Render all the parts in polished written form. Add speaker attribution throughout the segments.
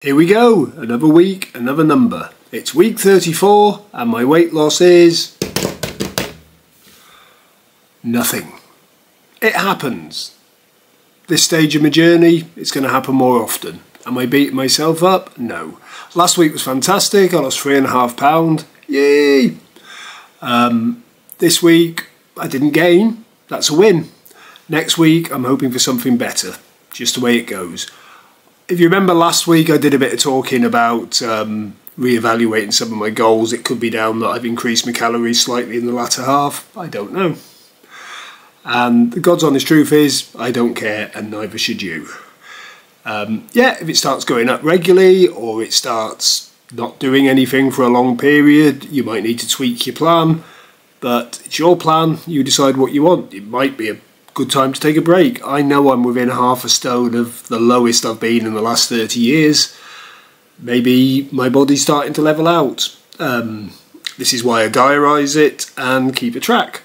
Speaker 1: Here we go, another week, another number. It's week 34 and my weight loss is nothing. It happens. This stage of my journey, it's going to happen more often. Am I beating myself up? No. Last week was fantastic, I lost 3.5 pounds. Yay! This week I didn't gain, that's a win. Next week I'm hoping for something better, just the way it goes. If you remember last week I did a bit of talking about re-evaluating some of my goals. It could be down that I've increased my calories slightly in the latter half, I don't know. And the God's honest truth is, I don't care and neither should you. Yeah, if it starts going up regularly or it starts not doing anything for a long period, you might need to tweak your plan, but it's your plan, you decide what you want. It might be a good time to take a break. I know I'm within half a stone of the lowest I've been in the last 30 years. Maybe my body's starting to level out. This is why I diarise it and keep a track.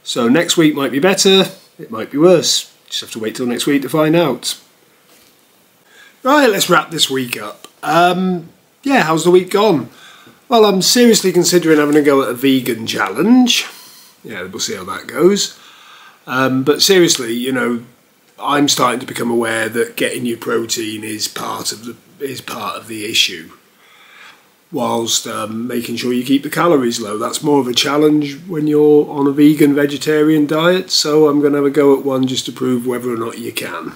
Speaker 1: So next week might be better, it might be worse. Just have to wait till next week to find out. Right, let's wrap this week up. Yeah, how's the week gone? Well, I'm seriously considering having a go at a vegan challenge. Yeah, we'll see how that goes. But seriously, you know, I'm starting to become aware that getting your protein is part of the issue, whilst making sure you keep the calories low. That's more of a challenge when you're on a vegan vegetarian diet. So I'm going to have a go at one just to prove whether or not you can.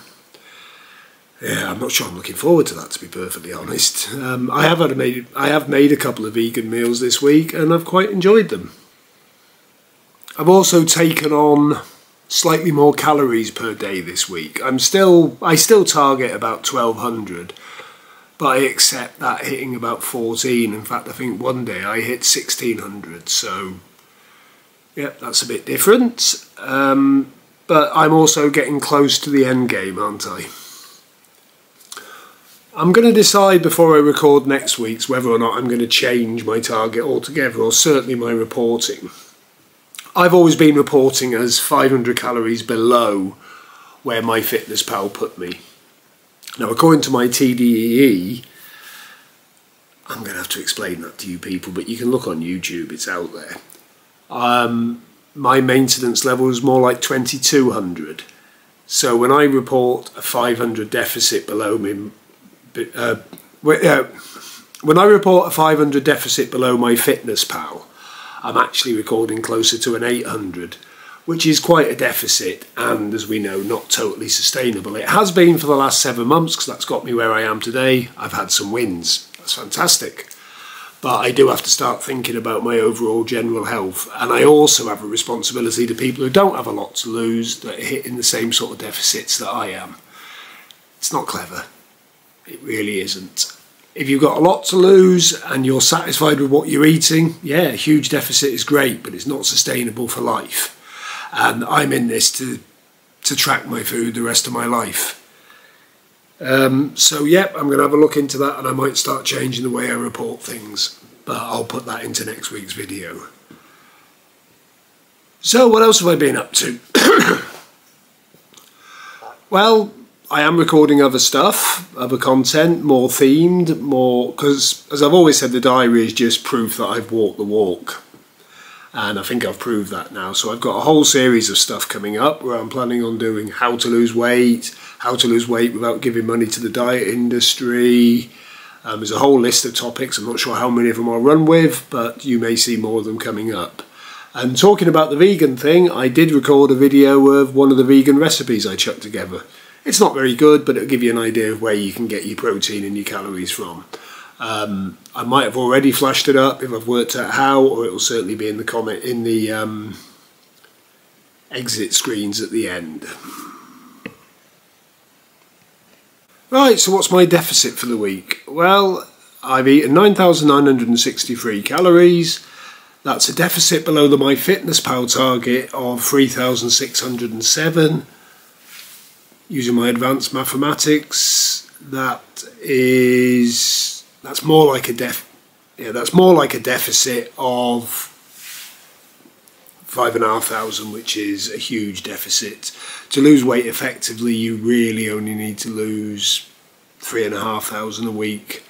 Speaker 1: Yeah, I'm not sure I'm looking forward to that, to be perfectly honest. I have made a couple of vegan meals this week and I've quite enjoyed them. I've also taken on slightly more calories per day this week. I still target about 1200, but I accept that hitting about 14. In fact, I think one day I hit 1600, so yeah, that's a bit different. But I'm also getting close to the end game, aren't I? I'm going to decide before I record next week's whether or not I'm going to change my target altogether, or certainly my reporting. I've always been reporting as 500 calories below where MyFitnessPal put me. Now, according to my TDEE, I'm going to have to explain that to you people, but you can look on YouTube, it's out there. My maintenance level is more like 2200. So when I report a 500 deficit below me, when I report a 500 deficit below MyFitnessPal, I'm actually recording closer to an 800, which is quite a deficit and, as we know, not totally sustainable. It has been for the last 7 months because that's got me where I am today. I've had some wins. That's fantastic. But I do have to start thinking about my overall general health. And I also have a responsibility to people who don't have a lot to lose, that are hitting the same sort of deficits that I am. It's not clever. It really isn't. If you've got a lot to lose and you're satisfied with what you're eating, yeah, a huge deficit is great, but it's not sustainable for life. And I'm in this to track my food the rest of my life. So, yeah, I'm going to have a look into that and I might start changing the way I report things. But I'll put that into next week's video. So, what else have I been up to? Well, I am recording other stuff, other content, more themed, more, because as I've always said, the diary is just proof that I've walked the walk. And I think I've proved that now. So I've got a whole series of stuff coming up where I'm planning on doing how to lose weight without giving money to the diet industry. There's a whole list of topics. I'm not sure how many of them I'll run with, but you may see more of them coming up. And talking about the vegan thing, I did record a video of one of the vegan recipes I chucked together. It's not very good, but it'll give you an idea of where you can get your protein and your calories from. I might have already flashed it up if I've worked out how, or it'll certainly be in the comment in the exit screens at the end. Right, so what's my deficit for the week? Well, I've eaten 9,963 calories. That's a deficit below the MyFitnessPal target of 3,607. Using my advanced mathematics, that's more like a deficit of 5,500, which is a huge deficit. To lose weight effectively, you really only need to lose 3,500 a week.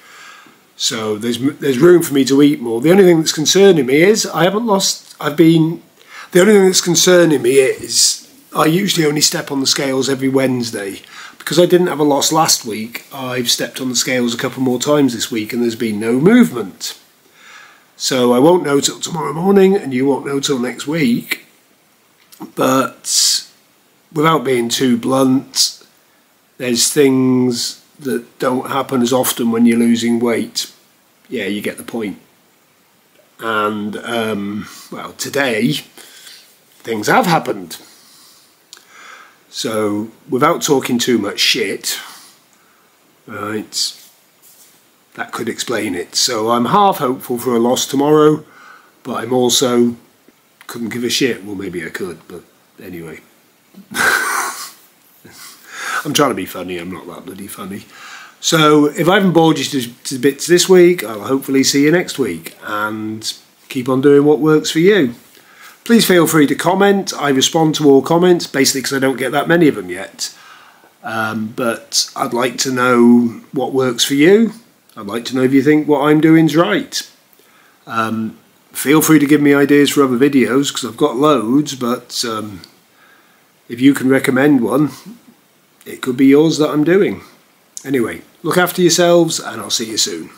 Speaker 1: So there's room for me to eat more. The only thing that's concerning me is I haven't lost. The only thing that's concerning me is I usually only step on the scales every Wednesday. Because I didn't have a loss last week, I've stepped on the scales a couple more times this week and there's been no movement. So I won't know till tomorrow morning and you won't know till next week. But without being too blunt, there's things that don't happen as often when you're losing weight. Yeah, you get the point. And, well, today, things have happened. So, without talking too much shit, right, that could explain it. So I'm half hopeful for a loss tomorrow, but I'm also couldn't give a shit. Well, maybe I could, but anyway. I'm trying to be funny, I'm not that bloody funny. So if I haven't bored you to bits this week, I'll hopefully see you next week and keep on doing what works for you. Please feel free to comment. I respond to all comments, basically because I don't get that many of them yet. But I'd like to know what works for you. I'd like to know if you think what I'm doing is right. Feel free to give me ideas for other videos because I've got loads, but if you can recommend one, it could be yours that I'm doing. Anyway, look after yourselves and I'll see you soon.